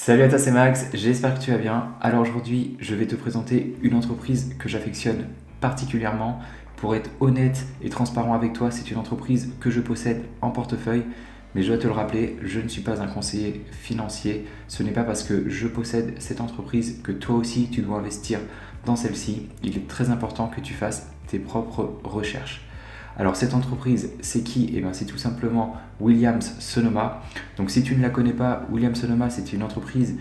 Salut à toi, c'est Max, j'espère que tu vas bien. Alors aujourd'hui, je vais te présenter une entreprise que j'affectionne particulièrement. Pour être honnête et transparent avec toi, c'est une entreprise que je possède en portefeuille. Mais je dois te le rappeler, je ne suis pas un conseiller financier. Ce n'est pas parce que je possède cette entreprise que toi aussi tu dois investir dans celle-ci. Il est très important que tu fasses tes propres recherches. Alors cette entreprise, c'est qui? C'est tout simplement Williams-Sonoma. Donc si tu ne la connais pas, Williams-Sonoma, c'est une entreprise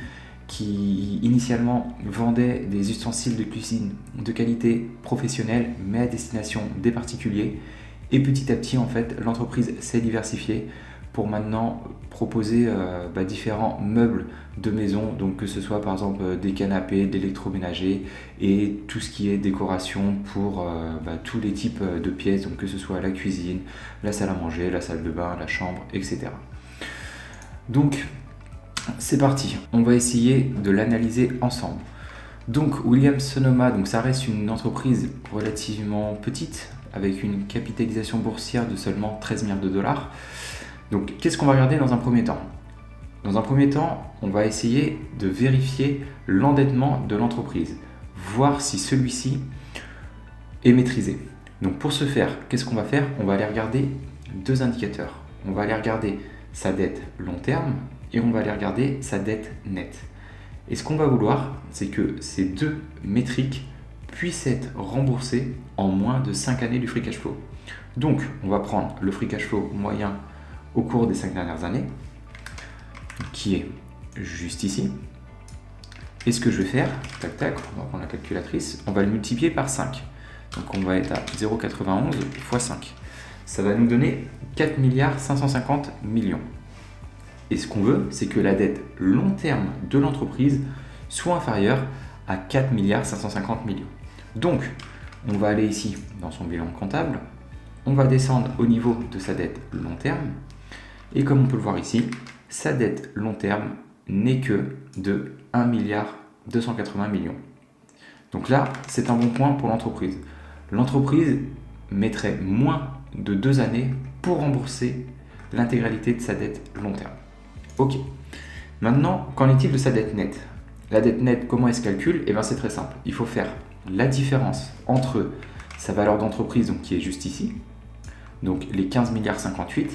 qui initialement vendait des ustensiles de cuisine de qualité professionnelle, mais à destination des particuliers. Et petit à petit, en fait, l'entreprise s'est diversifiée pour maintenant proposer différents meubles de maison, donc que ce soit par exemple des canapés, de l'électroménager et tout ce qui est décoration pour tous les types de pièces, donc que ce soit la cuisine, la salle à manger, la salle de bain, la chambre, etc. Donc c'est parti, on va essayer de l'analyser ensemble. Donc Williams-Sonoma, donc ça reste une entreprise relativement petite avec une capitalisation boursière de seulement 13 milliards de dollars. Donc qu'est-ce qu'on va regarder dans un premier temps? Dans un premier temps, on va essayer de vérifier l'endettement de l'entreprise, voir si celui-ci est maîtrisé. Donc pour ce faire, qu'est-ce qu'on va faire? On va aller regarder deux indicateurs. On va aller regarder sa dette long terme et on va aller regarder sa dette nette. Et ce qu'on va vouloir, c'est que ces deux métriques puissent être remboursées en moins de 5 années du free cash flow. Donc on va prendre le free cash flow moyen au cours des 5 dernières années, qui est juste ici. Et ce que je vais faire, tac tac, on va prendre la calculatrice, on va le multiplier par 5. Donc on va être à 0,91 x 5. Ça va nous donner 4 milliards 550 millions. Et ce qu'on veut, c'est que la dette long terme de l'entreprise soit inférieure à 4 milliards 550 millions. Donc, on va aller ici dans son bilan comptable, on va descendre au niveau de sa dette long terme, et comme on peut le voir ici, sa dette long terme n'est que de 1 milliard 280 millions. Donc là, c'est un bon point pour l'entreprise. L'entreprise mettrait moins de 2 années pour rembourser l'intégralité de sa dette long terme. Ok. Maintenant, qu'en est-il de sa dette nette? La dette nette, comment elle se calcule? C'est très simple. Il faut faire la différence entre sa valeur d'entreprise, donc qui est juste ici, donc les 15 milliards 58,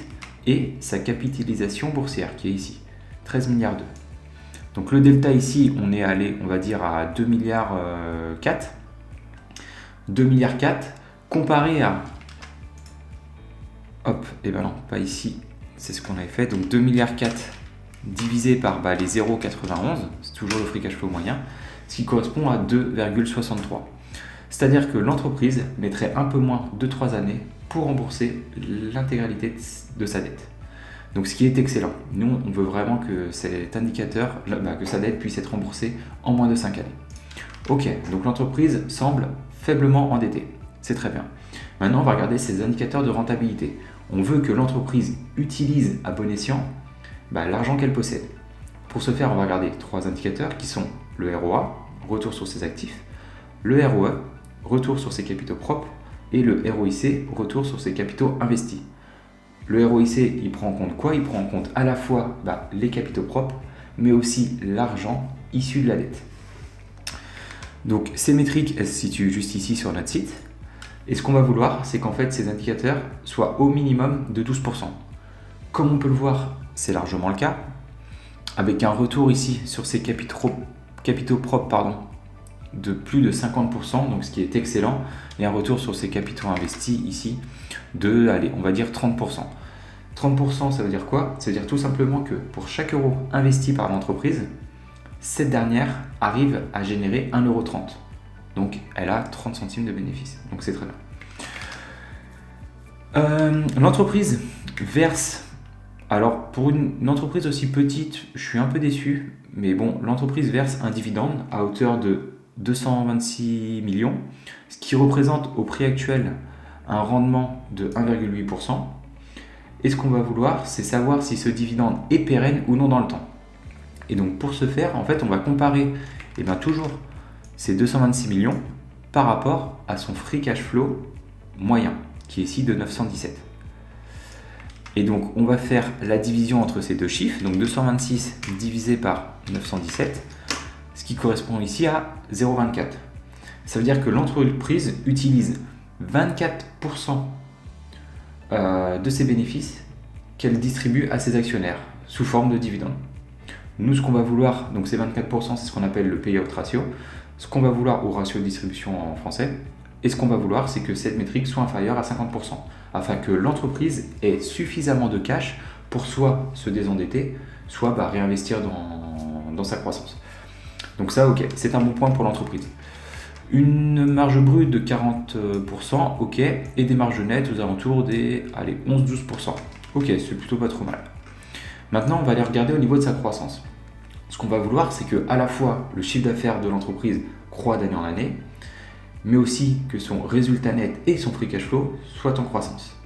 et sa capitalisation boursière qui est ici, 13 milliards 2. Donc le delta ici, on est allé, on va dire, à 2 milliards 4. 2 milliards 4 comparé à... non, pas ici, c'est ce qu'on avait fait. Donc 2 milliards 4 divisé par les 0,91, c'est toujours le free cash flow moyen, ce qui correspond à 2,63. C'est-à-dire que l'entreprise mettrait un peu moins de 3 années pour rembourser l'intégralité de sa dette. Donc ce qui est excellent. Nous, on veut vraiment que cet indicateur, que sa dette puisse être remboursée en moins de 5 années. Ok, donc l'entreprise semble faiblement endettée. C'est très bien. Maintenant, on va regarder ses indicateurs de rentabilité. On veut que l'entreprise utilise à bon escient l'argent qu'elle possède. Pour ce faire, on va regarder 3 indicateurs qui sont le ROA, retour sur ses actifs, le ROE, retour sur ses capitaux propres, et le ROIC, retour sur ses capitaux investis. Le ROIC, il prend en compte quoi? Il prend en compte à la fois les capitaux propres, mais aussi l'argent issu de la dette. Donc ces métriques, elles se situent juste ici sur notre site. Et ce qu'on va vouloir, c'est qu'en fait ces indicateurs soient au minimum de 12%. Comme on peut le voir, c'est largement le cas, avec un retour ici sur ses capitaux propres de plus de 50%, donc ce qui est excellent, et un retour sur ses capitaux investis ici de, on va dire 30%. 30%, ça veut dire quoi? Ça veut dire tout simplement que pour chaque euro investi par l'entreprise, cette dernière arrive à générer 1,30 €. Donc elle a 30 centimes de bénéfice, donc c'est très bien. L'entreprise verse... Alors, pour une entreprise aussi petite, je suis un peu déçu, mais bon, l'entreprise verse un dividende à hauteur de 226 millions, ce qui représente au prix actuel un rendement de 1,8%. Et ce qu'on va vouloir, c'est savoir si ce dividende est pérenne ou non dans le temps. Et donc, pour ce faire, en fait, on va comparer toujours ces 226 millions par rapport à son free cash flow moyen, qui est ici de 917. Et donc, on va faire la division entre ces deux chiffres. Donc, 226 divisé par 917, ce qui correspond ici à 0,24. Ça veut dire que l'entreprise utilise 24% de ses bénéfices qu'elle distribue à ses actionnaires sous forme de dividendes. Nous, ce qu'on va vouloir, donc ces 24%, c'est ce qu'on appelle le payout ratio, ce qu'on va vouloir, ou ratio de distribution en français, et ce qu'on va vouloir, c'est que cette métrique soit inférieure à 50%, afin que l'entreprise ait suffisamment de cash pour soit se désendetter, soit réinvestir dans sa croissance. Donc ça, ok, c'est un bon point pour l'entreprise. Une marge brute de 40%, ok, et des marges nettes aux alentours des 11-12%. Ok, c'est plutôt pas trop mal. Maintenant, on va aller regarder au niveau de sa croissance. Ce qu'on va vouloir, c'est que à la fois le chiffre d'affaires de l'entreprise croît d'année en année, mais aussi que son résultat net et son free cash flow soient en croissance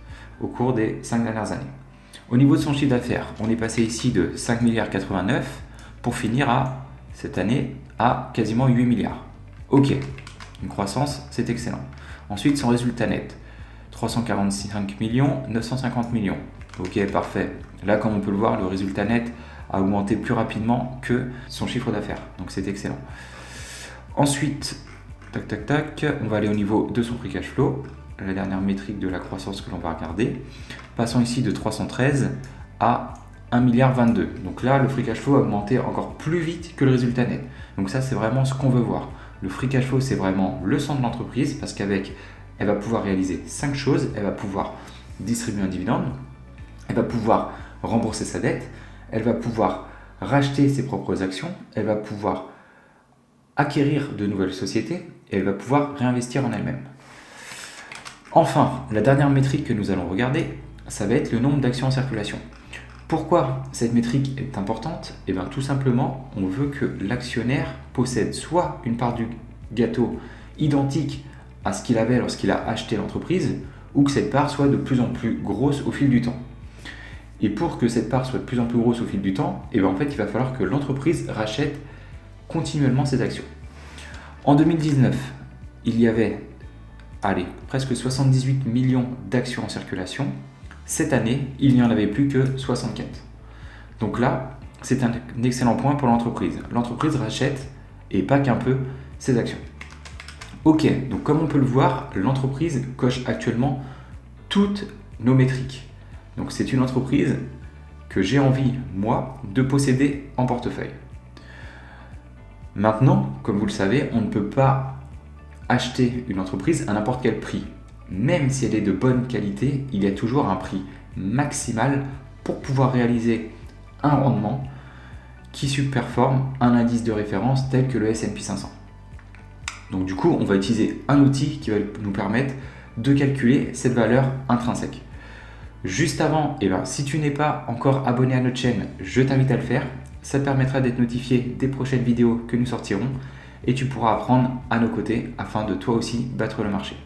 au cours des 5 dernières années. Au niveau de son chiffre d'affaires, on est passé ici de 5,89 milliards pour finir cette année à quasiment 8 milliards. Ok, une croissance, c'est excellent. Ensuite, son résultat net, 345 millions, 950 millions. Ok, parfait. Là, comme on peut le voir, le résultat net a augmenté plus rapidement que son chiffre d'affaires. Donc, c'est excellent. Ensuite, on va aller au niveau de son free cash flow, la dernière métrique de la croissance que l'on va regarder. Passons ici de 313 à 1,22 milliard. Donc là, le free cash flow a augmenté encore plus vite que le résultat net. Donc ça, c'est vraiment ce qu'on veut voir. Le free cash flow, c'est vraiment le sang de l'entreprise parce qu'avec, elle va pouvoir réaliser 5 choses. Elle va pouvoir distribuer un dividende, elle va pouvoir rembourser sa dette, elle va pouvoir racheter ses propres actions, elle va pouvoir acquérir de nouvelles sociétés et elle va pouvoir réinvestir en elle-même. Enfin, la dernière métrique que nous allons regarder, ça va être le nombre d'actions en circulation. Pourquoi cette métrique est importante ? Eh bien, tout simplement, on veut que l'actionnaire possède soit une part du gâteau identique à ce qu'il avait lorsqu'il a acheté l'entreprise, ou que cette part soit de plus en plus grosse au fil du temps. Et pour que cette part soit de plus en plus grosse au fil du temps, eh bien, en fait, il va falloir que l'entreprise rachète continuellement ses actions. En 2019, il y avait presque 78 millions d'actions en circulation. Cette année, il n'y en avait plus que 64. Donc là, c'est un excellent point pour l'entreprise. L'entreprise rachète, et pas qu'un peu, ses actions. Ok, donc comme on peut le voir, l'entreprise coche actuellement toutes nos métriques. Donc c'est une entreprise que j'ai envie, moi, de posséder en portefeuille. Maintenant, comme vous le savez, on ne peut pas acheter une entreprise à n'importe quel prix. Même si elle est de bonne qualité, il y a toujours un prix maximal pour pouvoir réaliser un rendement qui surperforme un indice de référence tel que le S&P 500. Donc du coup, on va utiliser un outil qui va nous permettre de calculer cette valeur intrinsèque. Juste avant, si tu n'es pas encore abonné à notre chaîne, je t'invite à le faire. Ça te permettra d'être notifié des prochaines vidéos que nous sortirons et tu pourras apprendre à nos côtés afin de toi aussi battre le marché.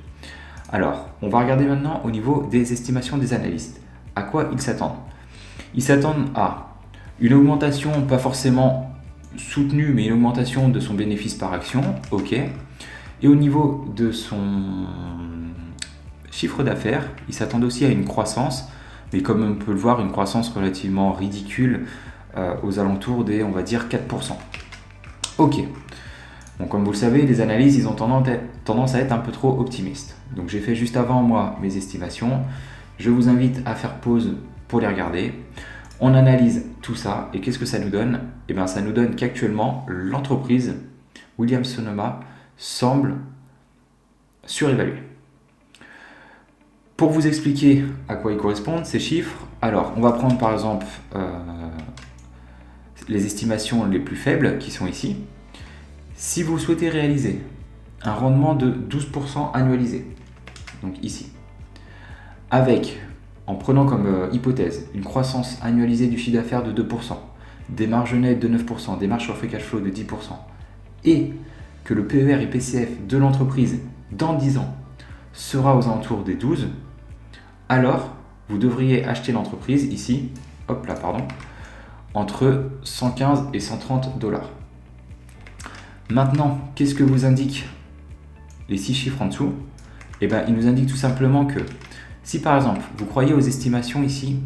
Alors, on va regarder maintenant au niveau des estimations des analystes. À quoi ils s'attendent ? Ils s'attendent à une augmentation, pas forcément soutenue, mais une augmentation de son bénéfice par action, ok. Et au niveau de son chiffre d'affaires, ils s'attendent aussi à une croissance, mais comme on peut le voir, une croissance relativement ridicule, aux alentours des, on va dire, 4%. Ok. Donc, comme vous le savez, les analyses, ils ont tendance à être un peu trop optimistes. Donc, j'ai fait juste avant, moi, mes estimations. Je vous invite à faire pause pour les regarder. On analyse tout ça. Et qu'est-ce que ça nous donne ? Eh bien, ça nous donne qu'actuellement, l'entreprise Williams-Sonoma semble surévaluée. Pour vous expliquer à quoi ils correspondent, ces chiffres, alors, on va prendre par exemple les estimations les plus faibles qui sont ici. Si vous souhaitez réaliser un rendement de 12% annualisé, donc ici, en prenant comme hypothèse une croissance annualisée du chiffre d'affaires de 2%, des marges nettes de 9%, des marges sur free cash flow de 10%, et que le PER et PCF de l'entreprise dans 10 ans sera aux alentours des 12, alors vous devriez acheter l'entreprise ici, entre 115 et 130 $. Maintenant, qu'est-ce que vous indiquent les 6 chiffres en dessous ? Eh bien, ils nous indiquent tout simplement que si par exemple, vous croyez aux estimations ici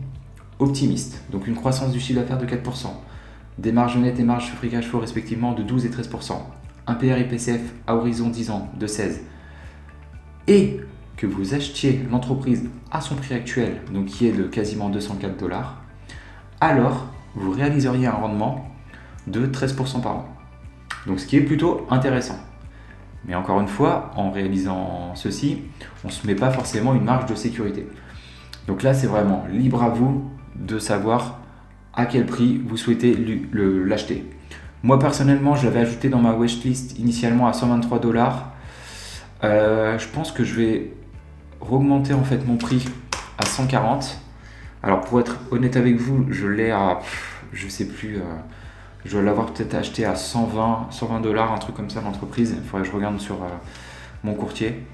optimistes, donc une croissance du chiffre d'affaires de 4%, des marges nettes et marges free cash flow respectivement de 12 et 13%, un PR IPCF à horizon 10 ans de 16, et que vous achetiez l'entreprise à son prix actuel, donc qui est de quasiment 204 $, alors vous réaliseriez un rendement de 13% par an. Donc ce qui est plutôt intéressant. Mais encore une fois, en réalisant ceci, on ne se met pas forcément une marge de sécurité. Donc là, c'est vraiment libre à vous de savoir à quel prix vous souhaitez l'acheter. Moi personnellement, je l'avais ajouté dans ma wishlist initialement à 123 $. Je pense que je vais augmenter en fait mon prix à 140. Alors pour être honnête avec vous, je l'ai à, je sais plus, je dois l'avoir peut-être acheté à 120 $, un truc comme ça l'entreprise. Il faudrait que je regarde sur mon courtier.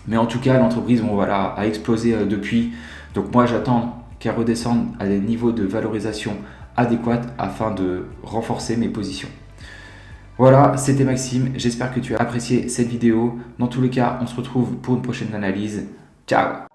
Mais en tout cas, l'entreprise a explosé depuis. Donc moi, j'attends qu'elle redescende à des niveaux de valorisation adéquats afin de renforcer mes positions. Voilà, c'était Maxime. J'espère que tu as apprécié cette vidéo. Dans tous les cas, on se retrouve pour une prochaine analyse. Ciao!